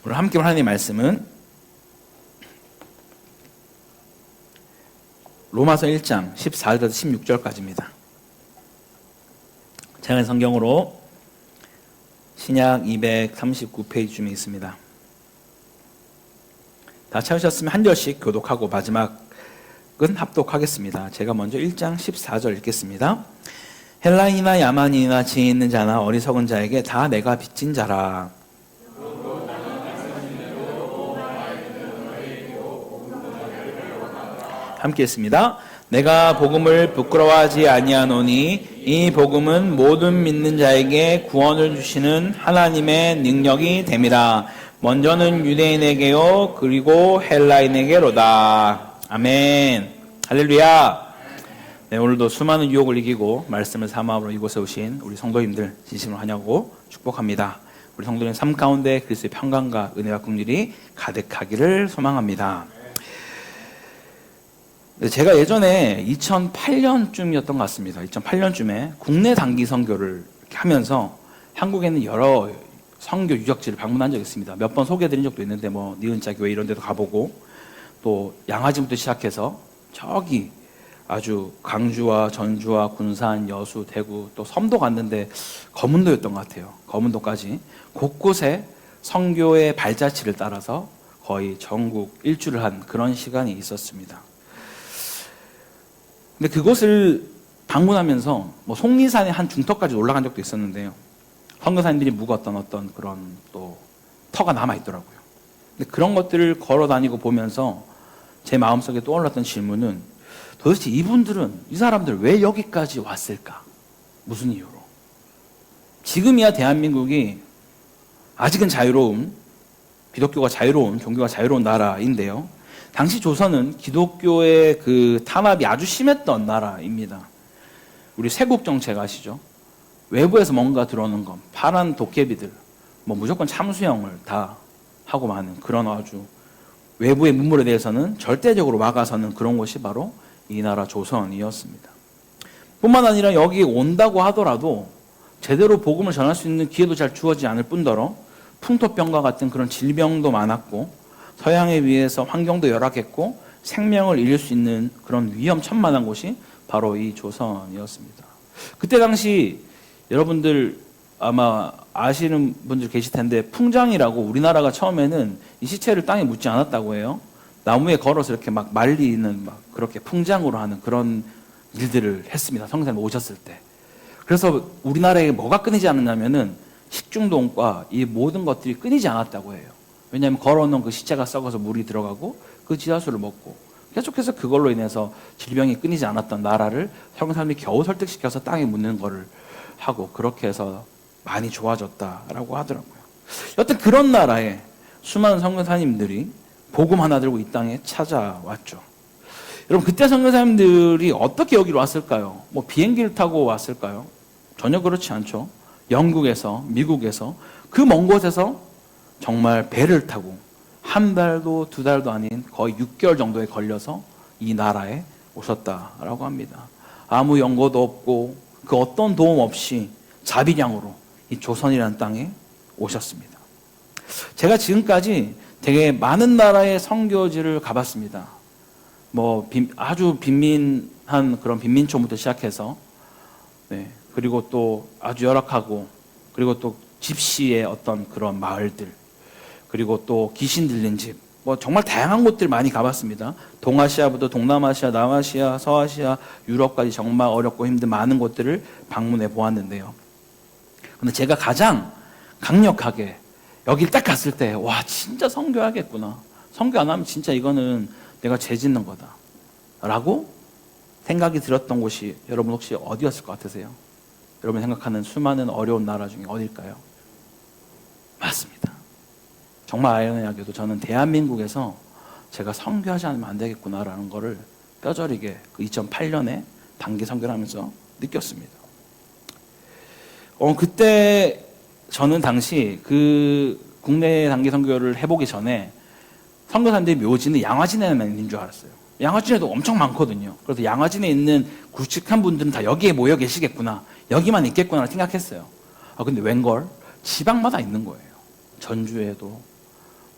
오늘 함께 볼 하나님의 말씀은 로마서 1장 14절에서 16절까지입니다. 작은 성경으로 신약 239페이지쯤에 있습니다. 다 찾으셨으면 한 절씩 교독하고 마지막은 합독하겠습니다. 제가 먼저 1장 14절 읽겠습니다. 헬라인이나 야만인이나 지혜 있는 자나 어리석은 자에게 다 내가 빚진 자라. 함께 했습니다. 내가 복음을 부끄러워하지 아니하노니 이 복음은 모든 믿는 자에게 구원을 주시는 하나님의 능력이 됨이라. 먼저는 유대인에게요 그리고 헬라인에게로다. 아멘. 할렐루야. 네, 오늘도 수많은 유혹을 이기고 말씀을 사모함으로 이곳에 오신 우리 성도님들 진심으로 환영하고 축복합니다. 우리 성도님 삶 가운데 그리스도의 평강과 은혜와 긍휼이 가득하기를 소망합니다. 제가 예전에 2008년쯤이었던 것 같습니다. 2008년쯤에 국내 단기 선교를 하면서 한국에 있는 여러 선교 유적지를 방문한 적이 있습니다. 몇 번 소개해드린 적도 있는데 니은자 교회 이런 데도 가보고 또 양화진부터 시작해서 저기 아주 광주와 전주와 군산, 여수, 대구 또 섬도 갔는데 거문도였던 것 같아요. 거문도까지 곳곳에 선교의 발자취를 따라서 거의 전국 일주를 한 그런 시간이 있었습니다. 근데 그곳을 방문하면서 속리산의 한 중턱까지 올라간 적도 있었는데요. 선교사님들이 묵었던 어떤 그런 또 터가 남아있더라고요. 근데 그런 것들을 걸어 다니고 보면서 제 마음속에 떠올랐던 질문은 도대체 이 사람들 왜 여기까지 왔을까? 무슨 이유로? 지금이야 대한민국이 아직은 자유로운, 기독교가 자유로운, 종교가 자유로운 나라인데요. 당시 조선은 기독교의 그 탄압이 아주 심했던 나라입니다. 우리 세국 정책 아시죠? 외부에서 뭔가 들어오는 건 파란 도깨비들, 무조건 참수형을 다 하고 마는 그런 아주 외부의 문물에 대해서는 절대적으로 막아서는 그런 곳이 바로 이 나라 조선이었습니다. 뿐만 아니라 여기 온다고 하더라도 제대로 복음을 전할 수 있는 기회도 잘 주어지지 않을 뿐더러 풍토병과 같은 그런 질병도 많았고 서양에 비해서 환경도 열악했고 생명을 잃을 수 있는 그런 위험천만한 곳이 바로 이 조선이었습니다. 그때 당시 여러분들 아마 아시는 분들 계실 텐데 풍장이라고 우리나라가 처음에는 이 시체를 땅에 묻지 않았다고 해요. 나무에 걸어서 이렇게 막 말리는 그렇게 풍장으로 하는 그런 일들을 했습니다. 성경님 오셨을 때. 그래서 우리나라에 뭐가 끊이지 않았냐면은 식중독과 이 모든 것들이 끊이지 않았다고 해요. 왜냐하면 걸어놓은 그 시체가 썩어서 물이 들어가고 그 지하수를 먹고 계속해서 그걸로 인해서 질병이 끊이지 않았던 나라를 성경사님이 겨우 설득시켜서 땅에 묻는 거를 하고 그렇게 해서 많이 좋아졌다라고 하더라고요. 여튼 그런 나라에 수많은 선교사님들이 복음 하나 들고 이 땅에 찾아왔죠. 여러분 그때 선교사님들이 어떻게 여기로 왔을까요? 비행기를 타고 왔을까요? 전혀 그렇지 않죠. 영국에서, 미국에서 그 먼 곳에서 정말 배를 타고 한 달도 두 달도 아닌 거의 6개월 정도에 걸려서 이 나라에 오셨다라고 합니다. 아무 연고도 없고 그 어떤 도움 없이 자비량으로 이 조선이라는 땅에 오셨습니다. 제가 지금까지 되게 많은 나라의 선교지를 가봤습니다. 아주 빈민한 그런 빈민촌부터 시작해서 그리고 또 아주 열악하고 그리고 또 집시의 어떤 그런 마을들 그리고 또 귀신 들린 집 정말 다양한 곳들 많이 가봤습니다. 동아시아부터 동남아시아, 남아시아, 서아시아, 유럽까지 정말 어렵고 힘든 많은 곳들을 방문해 보았는데요. 근데 제가 가장 강력하게 여길 딱 갔을 때 와 진짜 선교하겠구나. 선교 안 하면 진짜 이거는 내가 죄 짓는 거다 라고 생각이 들었던 곳이 여러분 혹시 어디였을 것 같으세요? 여러분 생각하는 수많은 어려운 나라 중에 어딜까요? 맞습니다. 정말 아이러니하게도 저는 대한민국에서 제가 선교하지 않으면 안 되겠구나라는 거를 뼈저리게 그 2008년에 단기 선교를 하면서 느꼈습니다. 그때 저는 당시 그 국내 단기 선교를 해보기 전에 선교사님들의 묘지는 양화진에만 있는 줄 알았어요. 양화진에도 엄청 많거든요. 그래서 양화진에 있는 굵직한 분들은 다 여기에 모여 계시겠구나, 여기만 있겠구나 생각했어요. 근데 웬걸 지방마다 있는 거예요. 전주에도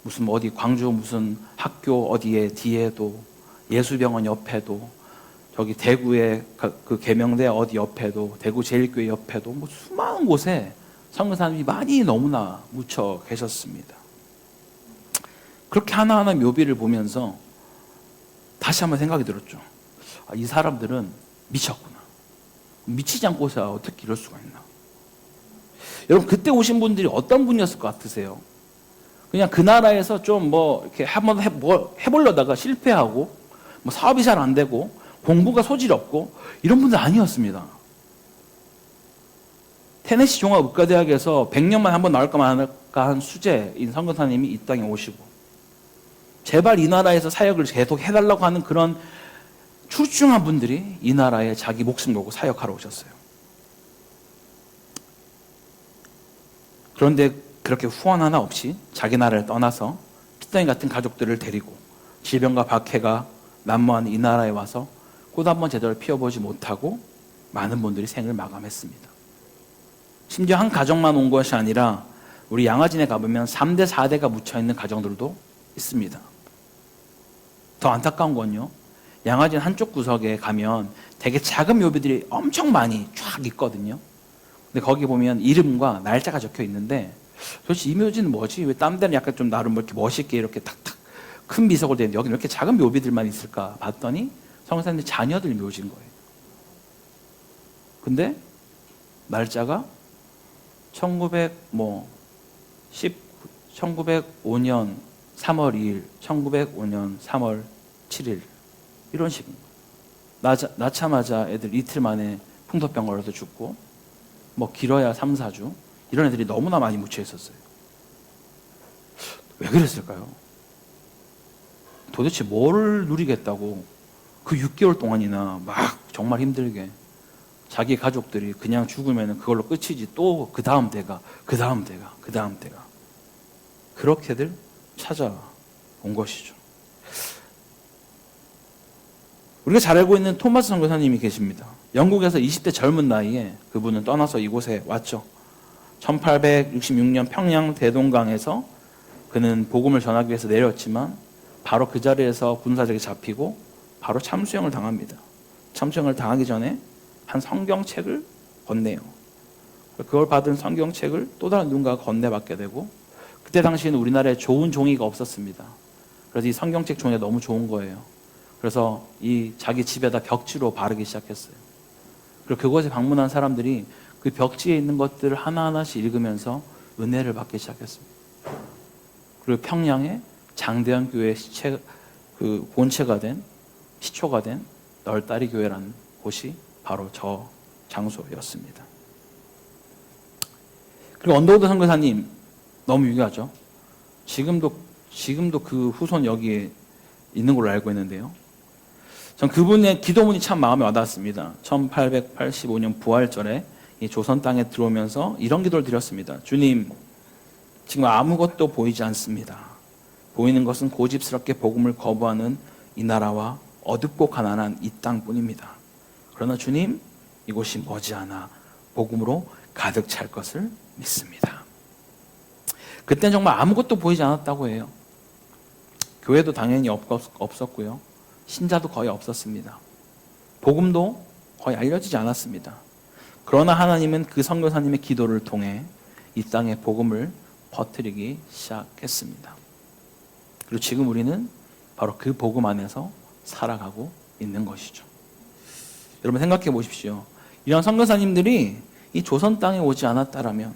무슨 어디 광주 무슨 학교 어디에 뒤에도 예수병원 옆에도 저기 대구의 그 계명대 어디 옆에도 대구 제일교회 옆에도 뭐 수많은 곳에 선교사님이 많이 너무나 묻혀 계셨습니다. 그렇게 하나하나 묘비를 보면서 다시 한번 생각이 들었죠. 아, 이 사람들은 미쳤구나. 미치지 않고서 어떻게 이럴 수가 있나. 여러분 그때 오신 분들이 어떤 분이었을 것 같으세요? 그냥 그 나라에서 좀 뭐 이렇게 한번 해보려다가 실패하고 뭐 사업이 잘 안 되고 공부가 소질이 없고 이런 분들 아니었습니다. 테네시 종합의과대학에서 100년만 한번 나올까 말까 한 수재인 선교사님이 이 땅에 오시고 제발 이 나라에서 사역을 계속 해달라고 하는 그런 출중한 분들이 이 나라에 자기 목숨 걸고 사역하러 오셨어요. 그런데 그렇게 후원 하나 없이 자기 나라를 떠나서 피덩이 같은 가족들을 데리고 질병과 박해가 난무한 이 나라에 와서 꽃 한번 제대로 피워보지 못하고 많은 분들이 생을 마감했습니다. 심지어 한 가정만 온 것이 아니라 우리 양화진에 가보면 3대, 4대가 묻혀있는 가정들도 있습니다. 더 안타까운 건요, 양화진 한쪽 구석에 가면 되게 작은 묘비들이 엄청 많이 쫙 있거든요. 근데 거기 보면 이름과 날짜가 적혀 있는데 도대체 이 묘지는 뭐지? 왜 딴 데는 약간 좀 나름 이렇게 멋있게 이렇게 탁탁 큰 비석으로 되는데 여기는 왜 이렇게 작은 묘비들만 있을까 봤더니 성사님들 자녀들 묘지인 거예요. 근데 날짜가 1905년 3월 2일, 1905년 3월 7일 이런 식입니다. 낳자마자 애들 이틀 만에 풍토병 걸려서 죽고 뭐 길어야 3, 4주 이런 애들이 너무나 많이 묻혀 있었어요. 왜 그랬을까요? 도대체 뭘 누리겠다고 그 6개월 동안이나 막 정말 힘들게 자기 가족들이 그냥 죽으면 그걸로 끝이지 또 그 다음 대가 그렇게들 찾아온 것이죠. 우리가 잘 알고 있는 토마스 선교사님이 계십니다. 영국에서 20대 젊은 나이에 그분은 떠나서 이곳에 왔죠. 1866년 평양 대동강에서 그는 복음을 전하기 위해서 내렸지만 바로 그 자리에서 군사적에 잡히고 바로 참수형을 당합니다. 참수형을 당하기 전에 한 성경책을 건네요. 그걸 받은 성경책을 또 다른 누군가가 건네받게 되고 그때 당시에는 우리나라에 좋은 종이가 없었습니다. 그래서 이 성경책 종이가 너무 좋은 거예요. 그래서 이 자기 집에다 벽지로 바르기 시작했어요. 그리고 그곳에 방문한 사람들이 그 벽지에 있는 것들을 하나하나씩 읽으면서 은혜를 받기 시작했습니다. 그리고 평양에 장대현 교회 그 본체가 된 시초가 된 널다리 교회라는 곳이 바로 저 장소였습니다. 그리고 언더우드 선교사님 너무 유명하죠. 지금도 그 후손 여기에 있는 걸로 알고 있는데요. 전 그분의 기도문이 참 마음에 와닿았습니다. 1885년 부활절에 이 조선 땅에 들어오면서 이런 기도를 드렸습니다. 주님, 지금 아무것도 보이지 않습니다. 보이는 것은 고집스럽게 복음을 거부하는 이 나라와 어둡고 가난한 이 땅뿐입니다. 그러나 주님, 이곳이 머지않아 복음으로 가득 찰 것을 믿습니다. 그때는 정말 아무것도 보이지 않았다고 해요. 교회도 당연히 없었고요. 신자도 거의 없었습니다. 복음도 거의 알려지지 않았습니다. 그러나 하나님은 그 선교사님의 기도를 통해 이 땅에 복음을 퍼뜨리기 시작했습니다. 그리고 지금 우리는 바로 그 복음 안에서 살아가고 있는 것이죠. 여러분 생각해 보십시오. 이런 선교사님들이 이 조선 땅에 오지 않았다라면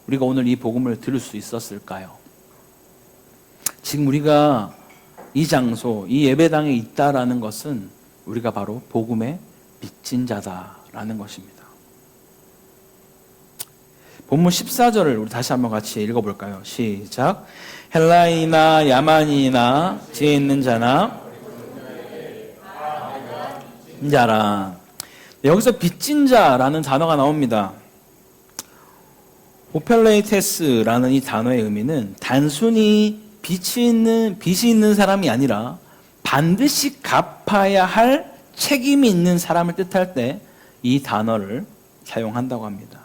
우리가 오늘 이 복음을 들을 수 있었을까요? 지금 우리가 이 장소, 이 예배당에 있다라는 것은 우리가 바로 복음의 빚진 자다라는 것입니다. 본문 14절을 우리 다시 한번 같이 읽어볼까요? 시작. 헬라이나 야만이나 지혜 있는 자나 자라. 여기서 빚진 자라는 단어가 나옵니다. 오펠레이테스라는 이 단어의 의미는 단순히 빚이 있는 사람이 아니라 반드시 갚아야 할 책임이 있는 사람을 뜻할 때 이 단어를 사용한다고 합니다.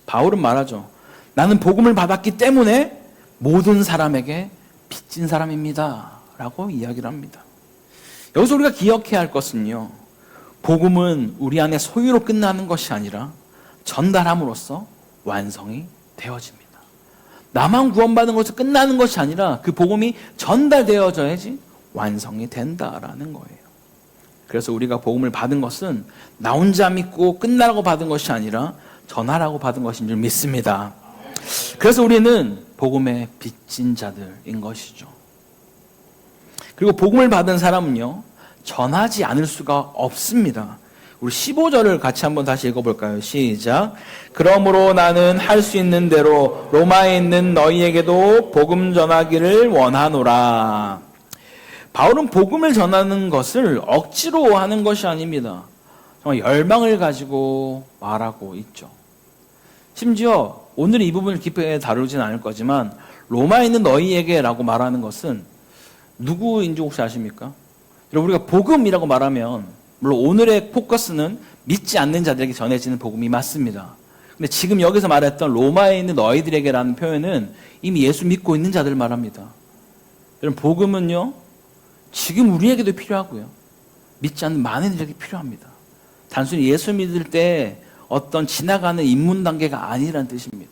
바울은 말하죠. 나는 복음을 받았기 때문에 모든 사람에게 빚진 사람입니다 라고 이야기를 합니다. 여기서 우리가 기억해야 할 것은요, 복음은 우리 안에 소유로 끝나는 것이 아니라 전달함으로써 완성이 되어집니다. 나만 구원받은 것으로 끝나는 것이 아니라 그 복음이 전달되어져야지 완성이 된다라는 거예요. 그래서 우리가 복음을 받은 것은 나 혼자 믿고 끝나라고 받은 것이 아니라 전하라고 받은 것인 줄 믿습니다. 그래서 우리는 복음의 빚진 자들인 것이죠. 그리고 복음을 받은 사람은요, 전하지 않을 수가 없습니다. 우리 15절을 같이 한번 다시 읽어볼까요? 시작. 그러므로 나는 할 수 있는 대로 로마에 있는 너희에게도 복음 전하기를 원하노라. 바울은 복음을 전하는 것을 억지로 하는 것이 아닙니다. 정말 열망을 가지고 말하고 있죠. 심지어 오늘 이 부분을 깊게 다루진 않을 거지만 로마에 있는 너희에게라고 말하는 것은 누구인지 혹시 아십니까? 여러분, 우리가 복음이라고 말하면 물론 오늘의 포커스는 믿지 않는 자들에게 전해지는 복음이 맞습니다. 근데 지금 여기서 말했던 로마에 있는 너희들에게라는 표현은 이미 예수 믿고 있는 자들을 말합니다. 여러분, 복음은요, 지금 우리에게도 필요하고요, 믿지 않는 많은 이들에게 필요합니다. 단순히 예수 믿을 때 어떤 지나가는 입문 단계가 아니라는 뜻입니다.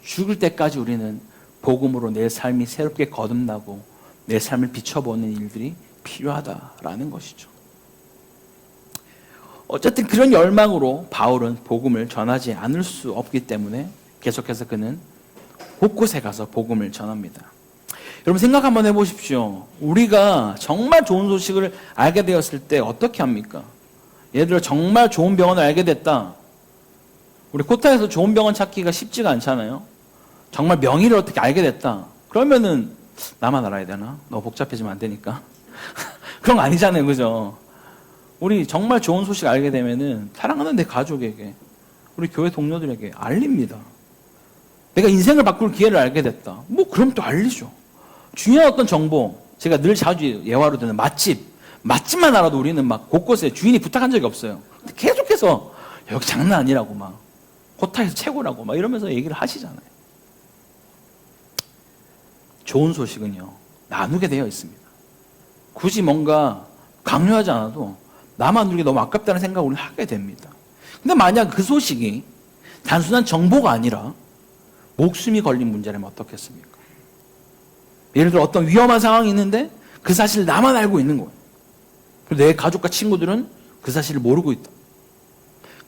죽을 때까지 우리는 복음으로 내 삶이 새롭게 거듭나고 내 삶을 비춰보는 일들이 필요하다라는 것이죠. 어쨌든 그런 열망으로 바울은 복음을 전하지 않을 수 없기 때문에 계속해서 그는 곳곳에 가서 복음을 전합니다. 여러분, 생각 한번 해보십시오. 우리가 정말 좋은 소식을 알게 되었을 때 어떻게 합니까? 예를 들어 정말 좋은 병원을 알게 됐다. 우리 코타에서 좋은 병원 찾기가 쉽지가 않잖아요. 정말 명의를 어떻게 알게 됐다. 그러면은 나만 알아야 되나? 너무 복잡해지면 안 되니까. 그런 거 아니잖아요, 그죠? 우리 정말 좋은 소식 알게 되면은 사랑하는 내 가족에게, 우리 교회 동료들에게 알립니다. 내가 인생을 바꿀 기회를 알게 됐다. 뭐 그럼 또 알리죠. 중요한 어떤 정보, 제가 늘 자주 예화로 드는 맛집만 알아도 우리는 막 곳곳에 주인이 부탁한 적이 없어요. 근데 계속해서 여기 장난 아니라고 막 코타에서 최고라고 막 이러면서 얘기를 하시잖아요. 좋은 소식은요, 나누게 되어 있습니다. 굳이 뭔가 강요하지 않아도 나만 누리기 너무 아깝다는 생각을 우리는 하게 됩니다. 근데 만약 그 소식이 단순한 정보가 아니라 목숨이 걸린 문제라면 어떻겠습니까? 예를 들어 어떤 위험한 상황이 있는데 그 사실을 나만 알고 있는 거예요. 그리고 내 가족과 친구들은 그 사실을 모르고 있다.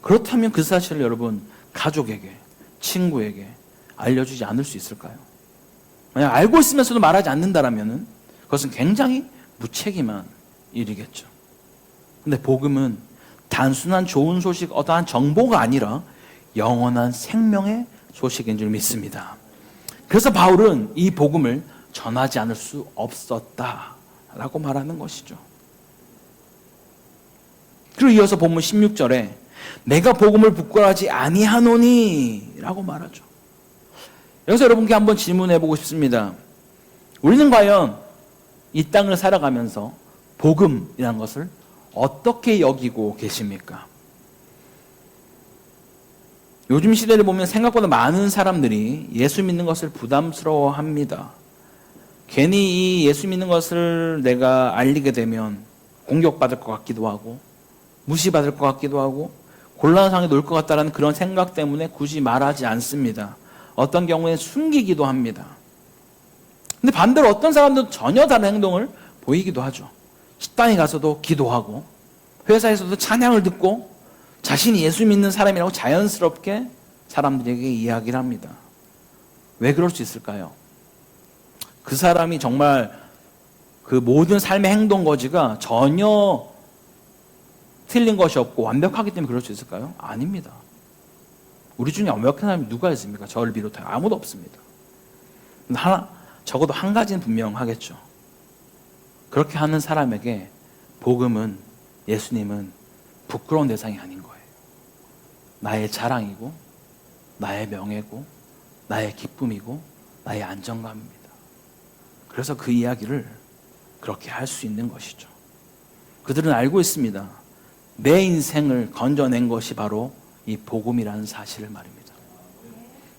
그렇다면 그 사실을 여러분, 가족에게, 친구에게 알려주지 않을 수 있을까요? 만약 알고 있으면서도 말하지 않는다라면 그것은 굉장히 무책임한 일이겠죠. 근데 복음은 단순한 좋은 소식, 어떠한 정보가 아니라 영원한 생명의 소식인 줄 믿습니다. 그래서 바울은 이 복음을 전하지 않을 수 없었다라고 말하는 것이죠. 그리고 이어서 본문 16절에 내가 복음을 부끄러워하지 아니하노니 라고 말하죠. 여기서 여러분께 한번 질문해 보고 싶습니다. 우리는 과연 이 땅을 살아가면서 복음이라는 것을 어떻게 여기고 계십니까? 요즘 시대를 보면 생각보다 많은 사람들이 예수 믿는 것을 부담스러워합니다. 괜히 이 예수 믿는 것을 내가 알리게 되면 공격받을 것 같기도 하고 무시받을 것 같기도 하고 곤란한 상황에 놓을 것 같다는 그런 생각 때문에 굳이 말하지 않습니다. 어떤 경우에 숨기기도 합니다. 근데 반대로 어떤 사람들은 전혀 다른 행동을 보이기도 하죠. 식당에 가서도 기도하고 회사에서도 찬양을 듣고 자신이 예수 믿는 사람이라고 자연스럽게 사람들에게 이야기를 합니다. 왜 그럴 수 있을까요? 그 사람이 정말 그 모든 삶의 행동 거지가 전혀 틀린 것이 없고 완벽하기 때문에 그럴 수 있을까요? 아닙니다. 우리 중에 완벽한 사람이 누가 있습니까? 저를 비롯하여 아무도 없습니다. 적어도 한 가지는 분명하겠죠. 그렇게 하는 사람에게 복음은, 예수님은 부끄러운 대상이 아닌 거예요. 나의 자랑이고 나의 명예고 나의 기쁨이고 나의 안정감입니다. 그래서 그 이야기를 그렇게 할 수 있는 것이죠. 그들은 알고 있습니다. 내 인생을 건져낸 것이 바로 이 복음이라는 사실을 말입니다.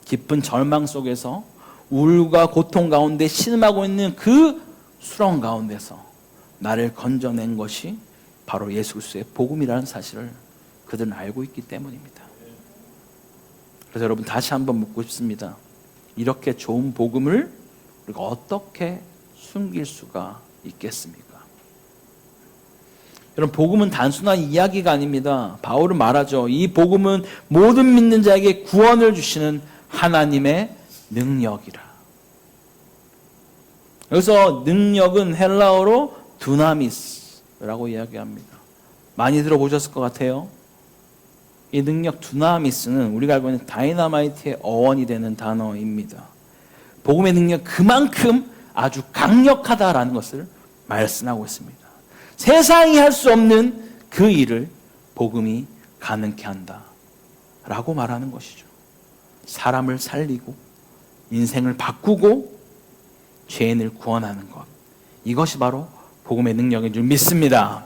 깊은 절망 속에서 울과 고통 가운데 신음하고 있는 그 수렁 가운데서 나를 건져낸 것이 바로 예수 그리스도의 복음이라는 사실을 그들은 알고 있기 때문입니다. 그래서 여러분 다시 한번 묻고 싶습니다. 이렇게 좋은 복음을 우리가 어떻게 숨길 수가 있겠습니까? 여러분, 복음은 단순한 이야기가 아닙니다. 바울은 말하죠. 이 복음은 모든 믿는 자에게 구원을 주시는 하나님의 능력이라. 여기서 능력은 헬라어로 두나미스라고 이야기합니다. 많이 들어보셨을 것 같아요. 이 능력 두나미스는 우리가 알고 있는 다이너마이트의 어원이 되는 단어입니다. 복음의 능력 그만큼 아주 강력하다라는 것을 말씀하고 있습니다. 세상이 할 수 없는 그 일을 복음이 가능케 한다 라고 말하는 것이죠. 사람을 살리고 인생을 바꾸고 죄인을 구원하는 것, 이것이 바로 복음의 능력인 줄 믿습니다.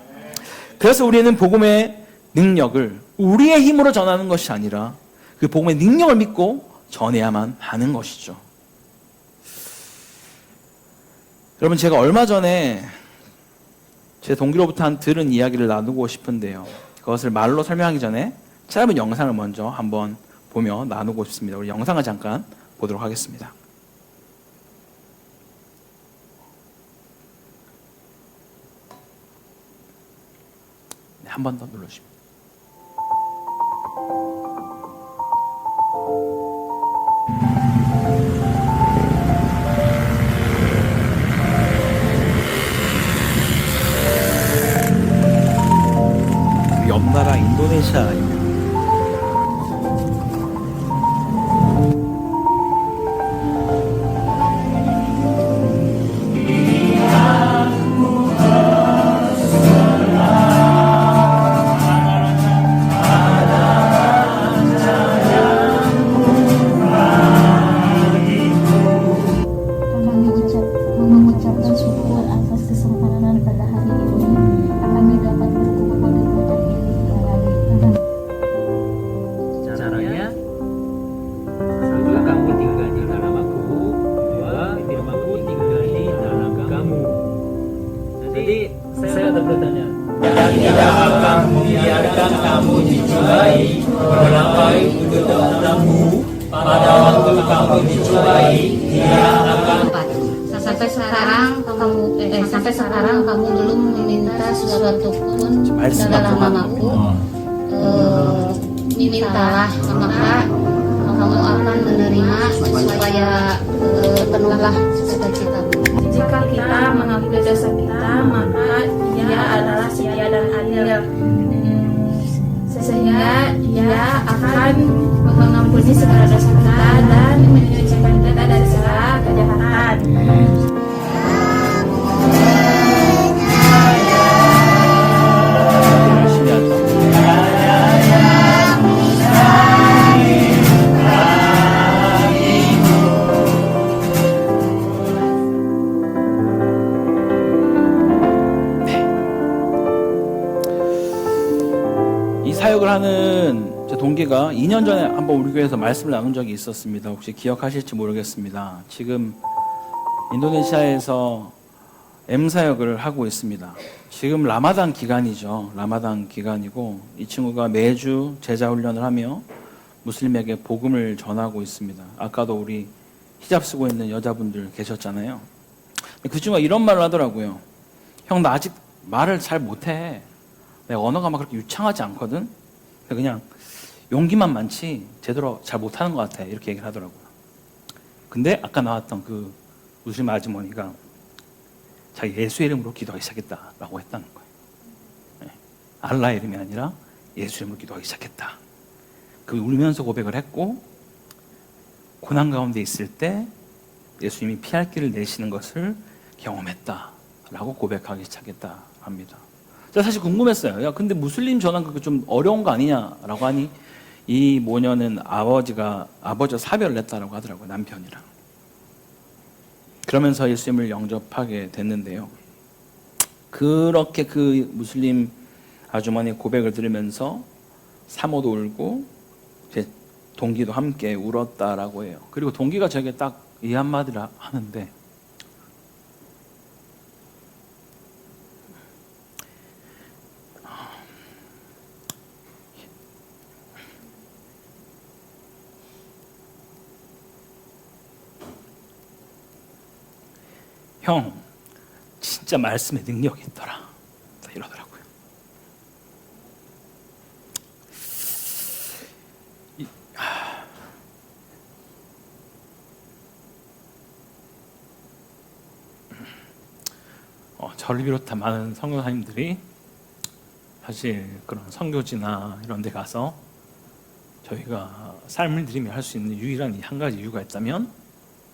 그래서 우리는 복음의 능력을 우리의 힘으로 전하는 것이 아니라 그 복음의 능력을 믿고 전해야만 하는 것이죠. 여러분, 제가 얼마 전에 제 동기로부터 들은 이야기를 나누고 싶은데요. 그것을 말로 설명하기 전에 짧은 영상을 먼저 한번 보며 나누고 싶습니다. 우리 영상을 잠깐 보도록 하겠습니다. 네, 한 번 더 눌러주십시오. 옆나라 인도네시아입니다. mengucapkan syukur atas kesempatan pada hari ini kami dapat berkumpul di tempat ini lagi. Caranya, satu, kamu tinggal di dalam aku, dua, firmanku tinggal di dalam kamu. Jadi saya ada bertanya, dan tidak akan membiarkan kamu dicobai, berlapai untuk dalammu. Pada waktu kamu dicobai, dia akan sampai sekarang kamu belum meminta sesuatu pun dalam namaku. Mintalah, maka kamu akan menerima supaya penuhlah cita-citamu. Jika kita mengakui dosa kita, maka Dia adalah setia dan adil, sehingga Dia akan mengampuni segala dosa kita dan menyucikan kita dari segala kejahatan. 이 사역을 하는 제 동기가 2년 전에 한번 우리 교회에서 말씀을 나눈 적이 있었습니다. 혹시 기억하실지 모르겠습니다. 지금 인도네시아에서 M사역을 하고 있습니다. 지금 라마단 기간이죠. 라마단 기간이고 이 친구가 매주 제자훈련을 하며 무슬림에게 복음을 전하고 있습니다. 아까도 우리 히잡 쓰고 있는 여자분들 계셨잖아요. 그 친구가 이런 말을 하더라고요. 형, 나 아직 말을 잘 못해. 내가 언어가 막 그렇게 유창하지 않거든. 그냥 용기만 많지 제대로 잘 못하는 것 같아. 이렇게 얘기를 하더라고요. 근데 아까 나왔던 그 무슬림 아주머니가 자기 예수의 이름으로 기도하기 시작했다라고 했다는 거예요. 네. 알라의 이름이 아니라 예수의 이름으로 기도하기 시작했다. 그 울면서 고백을 했고 고난 가운데 있을 때 예수님이 피할 길을 내시는 것을 경험했다라고 고백하기 시작했다 합니다. 제가 사실 궁금했어요. 야, 근데 무슬림 전환 그거 좀 어려운 거 아니냐라고 하니 이 모녀는 아버지가 사별을 했다라고 하더라고요. 남편이랑. 그러면서 예수님을 영접하게 됐는데요. 그렇게 그 무슬림 아주머니의 고백을 들으면서 사모도 울고 제 동기도 함께 울었다라고 해요. 그리고 동기가 저에게 딱 이 한마디를 하는데 형, 진짜 말씀에 능력이 있더라. 이러더라고요. 저를 비롯한 많은 선교사님들이 사실 그런 선교지나 이런 데 가서 저희가 삶을 들이며 할 수 있는 유일한 한 가지 이유가 있다면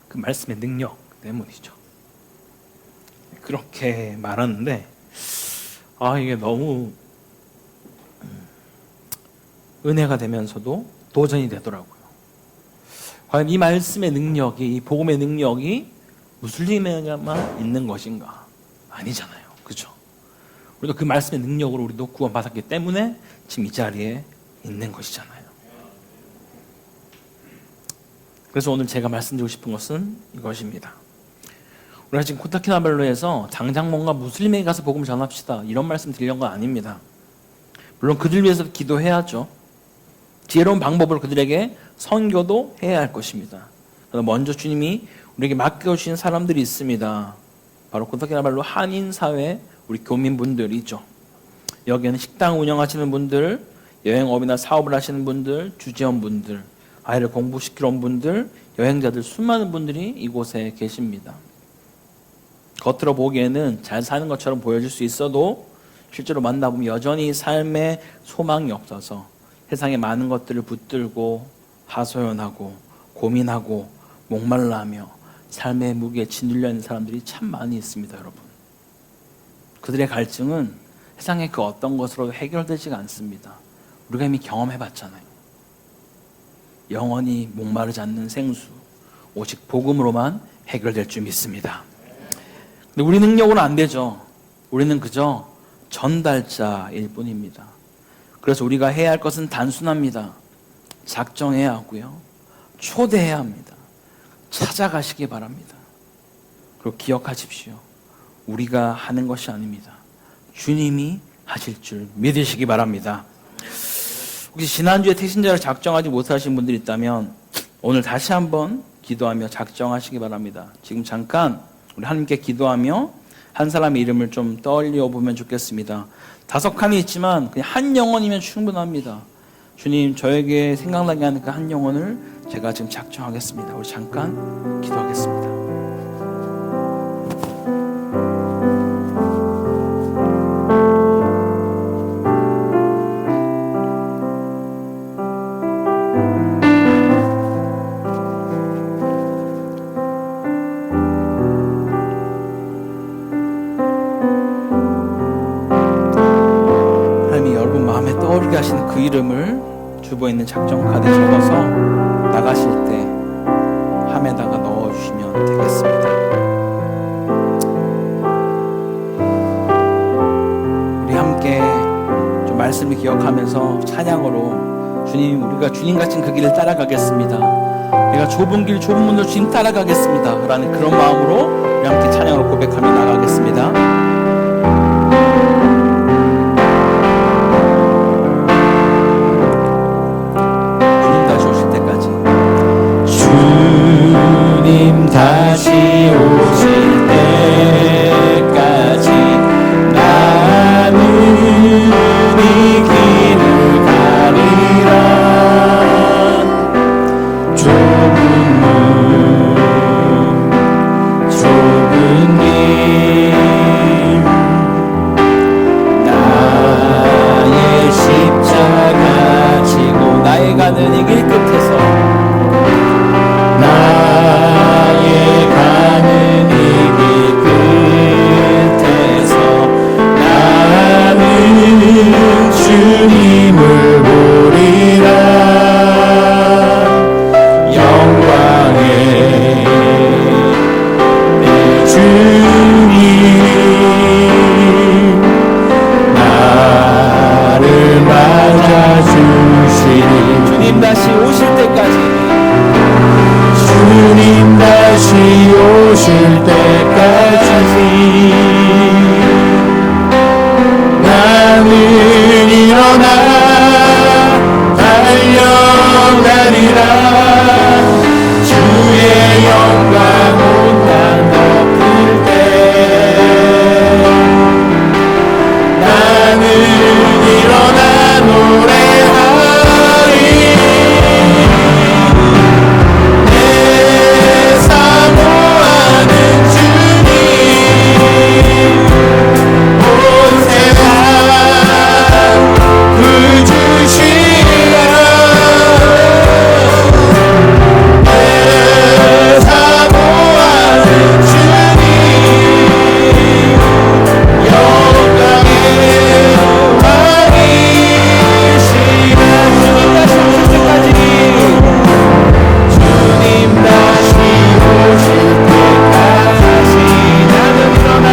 그 말씀의 능력 때문이죠. 그렇게 말하는데 이게 너무 은혜가 되면서도 도전이 되더라고요. 과연 이 말씀의 능력이, 이 복음의 능력이 무슬림에게만 있는 것인가? 아니잖아요. 그죠? 우리도 그 말씀의 능력으로 우리도 구원받았기 때문에 지금 이 자리에 있는 것이잖아요. 그래서 오늘 제가 말씀드리고 싶은 것은 이것입니다. 우리가 지금 코타키나발루에서 당장 뭔가 무슬림에게 가서 복음을 전합시다 이런 말씀 드리려는 건 아닙니다. 물론 그들 위해서 기도해야죠. 지혜로운 방법으로 그들에게 선교도 해야 할 것입니다. 먼저 주님이 우리에게 맡겨주신 사람들이 있습니다. 바로 코타키나발루 한인사회 우리 교민분들이죠. 여기에는 식당 운영하시는 분들, 여행업이나 사업을 하시는 분들, 주재원분들, 아이를 공부시키러 온 분들, 여행자들, 수많은 분들이 이곳에 계십니다. 겉으로 보기에는 잘 사는 것처럼 보여질 수 있어도 실제로 만나보면 여전히 삶에 소망이 없어서 세상에 많은 것들을 붙들고 하소연하고 고민하고 목말라하며 삶의 무게에 짓눌려 있는 사람들이 참 많이 있습니다, 여러분. 그들의 갈증은 세상의 그 어떤 것으로 해결되지가 않습니다. 우리가 이미 경험해봤잖아요. 영원히 목마르지 않는 생수, 오직 복음으로만 해결될 줄 믿습니다. 근데 우리 능력으로는 안 되죠. 우리는 그저 전달자일 뿐입니다. 그래서 우리가 해야 할 것은 단순합니다. 작정해야 하고요. 초대해야 합니다. 찾아가시기 바랍니다. 그리고 기억하십시오. 우리가 하는 것이 아닙니다. 주님이 하실 줄 믿으시기 바랍니다. 혹시 지난주에 태신자를 작정하지 못하신 분들이 있다면 오늘 다시 한번 기도하며 작정하시기 바랍니다. 지금 잠깐 우리 하나님께 기도하며 한 사람의 이름을 좀 떠올려 보면 좋겠습니다. 5칸이 있지만 그냥 한 영혼이면 충분합니다. 주님, 저에게 생각나게 하는 그 한 영혼을 제가 지금 작정하겠습니다. 우리 잠깐 기도하겠습니다. 떠오르게 하시는 그 이름을 주보에 있는 작정 카드에 적어서 나가실 때 함에다가 넣어주시면 되겠습니다. 우리 함께 좀 말씀을 기억하면서 찬양으로 주님, 우리가 주님 같은 그 길을 따라가겠습니다. 내가 좁은 길, 좁은 문으로 주님 따라가겠습니다 라는 그런 마음으로 우리 함께 찬양으로 고백하며 나가겠습니다. 주님 다시 오실 때까지 나는 이 길을 가리라. 좁은 문, 좁은 길, 나의 십자가 지고 나의 가는 이 길 끝에서 나의 가는 이 길 끝에서 나는 주님을 보리라. 영광의 내 주님, 나를 맞아주시니 주님 다시 오실 때까지, 주님 다시 다시 오실 때까지 나는 일어나 달려가리라. 주의 영광 온 땅 덮을 때 나는 일어나 노래하리. 내 사모하는 주님 온 세상 구주시라. 내 사모하는 주님 영광의 왕이시라. 주님 다시 오실 때까지 나는 일어나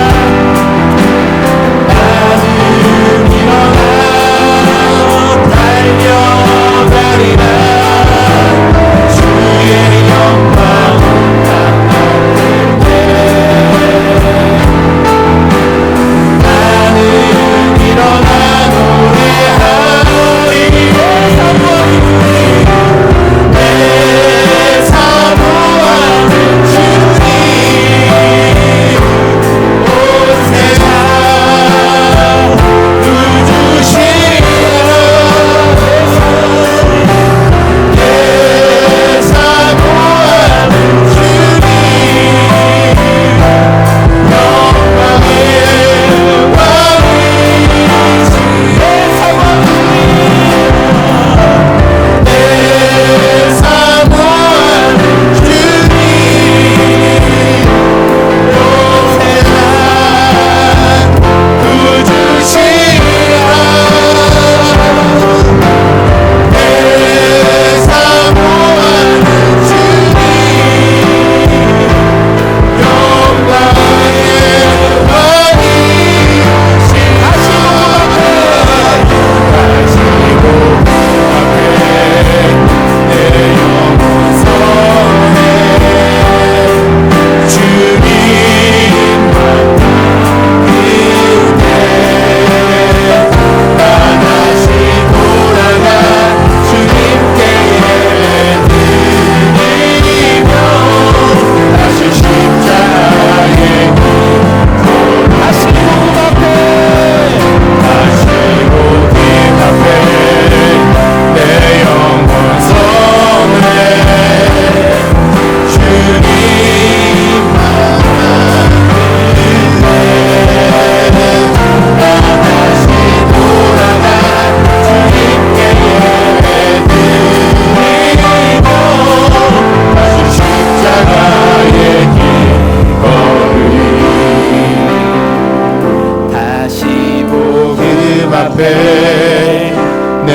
달려가리라. 주의 영광 온 땅 덮을 때 나는 일어나 노래하리. 내 사모하는 주님 온 세상 구주시라. 내 사모하는 주님 영광의 왕이시라. 내 사모하는 주님 온 세상 구주시라. 내 사모하는 주님 영광의 왕이시라. 다시고 앞에 내 영혼 선에 주님만 그대 나 다시 돌아가 주님께 예배드리며 다시 십자가의 다시 복음 앞에 내 영혼 선에 주님만 나 다시 돌아가 주님께 예배드리며 다시 십자가의 길 걸으리. 다시 복음 앞에 내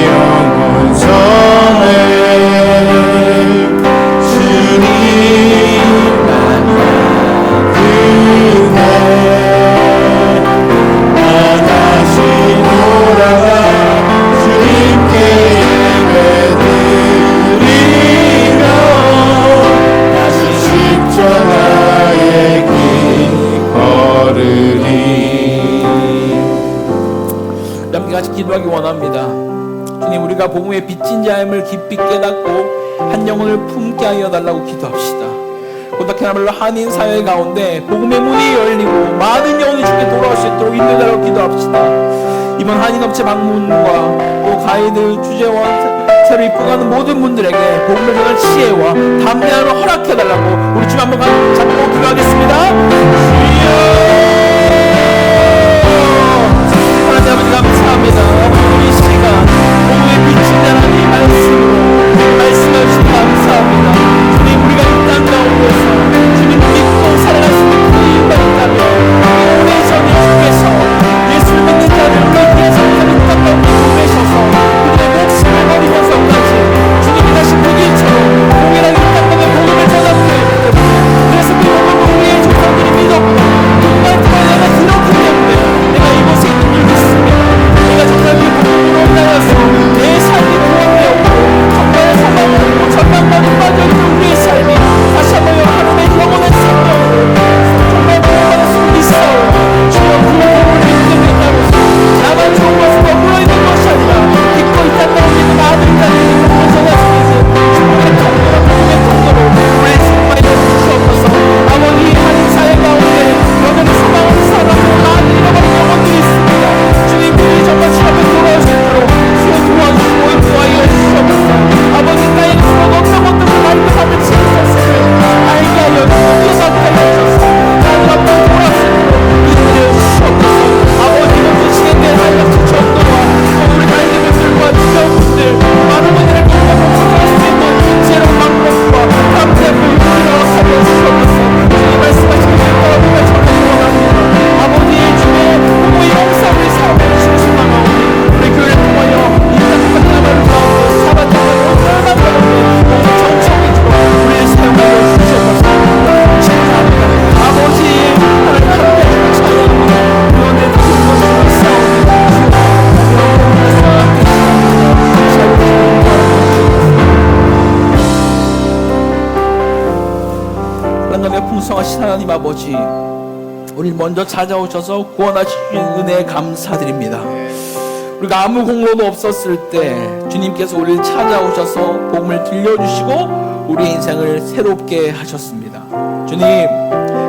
영혼 선에 주님만 그대 나 다시 돌아가 주님께 예배드리며 다시 십자가의 길 걸으리. 함께 같이 기도하기 원합니다. 주님, 우리가 복음의 빚진 자임을 깊이 깨닫고 한 영혼을 품게 하여 달라고 기도합시다. 고닥해나물로 한인 사회 가운데 복음의 문이 열리고 많은 영혼이 주께 돌아올 수 있도록 인도해달라고 기도합시다. 이번 한인업체 방문과 또 가이드, 주재원, 새로 입국하는 모든 분들에게 복음을 전할 지혜와 담대함을 허락해달라고 우리 주님 한번 잡고 기도하겠습니다. 하나님 아버지 감사합니다. 우리 이 시간 복음의 빛인 하나님 말씀해 주신 감사합니다. 주님, 우리가 이 땅 가운데서 주님 믿고 살아갈 수 있는 그 이유가 있다면 오래전에 주께서 예수를 믿는 자를 위해서 이 땅 가운데 보내셔서 그들의 목숨을 버리면서까지 주님이 다시 보기처럼 공연하는 이 땅 가운데 복음을 전하게 했기 때문에 그래서 그 복음을 우리의 조상들이 믿었고 정말 내가 들었기 때문에 내가 이곳에 있는 줄 믿습니다. 내가 정말 그 복음으로 인하여서 내 삶이 구원되었고 만강의 풍성하신 하나님 아버지, 우리 먼저 찾아오셔서 구원하시는 은혜에 감사드립니다. 우리가 아무 공로도 없었을 때 주님께서 우리를 찾아오셔서 복음을 들려주시고 우리의 인생을 새롭게 하셨습니다. 주님,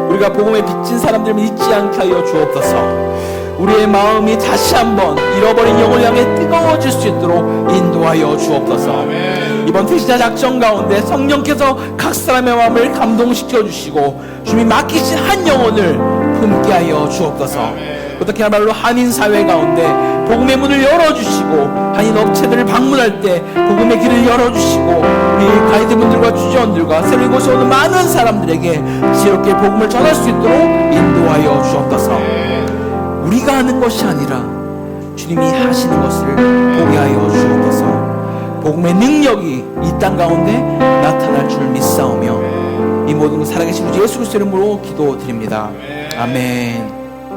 우리가 복음에 빚진 사람들을 잊지 않게 하여 주옵소서. 우리의 마음이 다시 한번 잃어버린 영을 향해 뜨거워질 수 있도록 인도하여 주옵소서. 이번 태시자 작전 가운데 성령께서 각 사람의 마음을 감동시켜 주시고 주님이 맡기신 한 영혼을 품게 하여 주옵소서. 어떻게 하말로 한인 사회 가운데 복음의 문을 열어주시고 한인 업체들을 방문할 때 복음의 길을 열어주시고 우리 가이드분들과 주지원들과 새로 이곳에 오는 많은 사람들에게 지혜롭게 복음을 전할 수 있도록 인도하여 주옵소서. 우리가 하는 것이 아니라 주님이 하시는 것을 보게 하여 주옵소서. 복음의 능력이 이 땅 가운데 나타날 줄 믿사오며 이 모든 살아계신 예수 그리스도의 이름으로 기도드립니다. 아멘.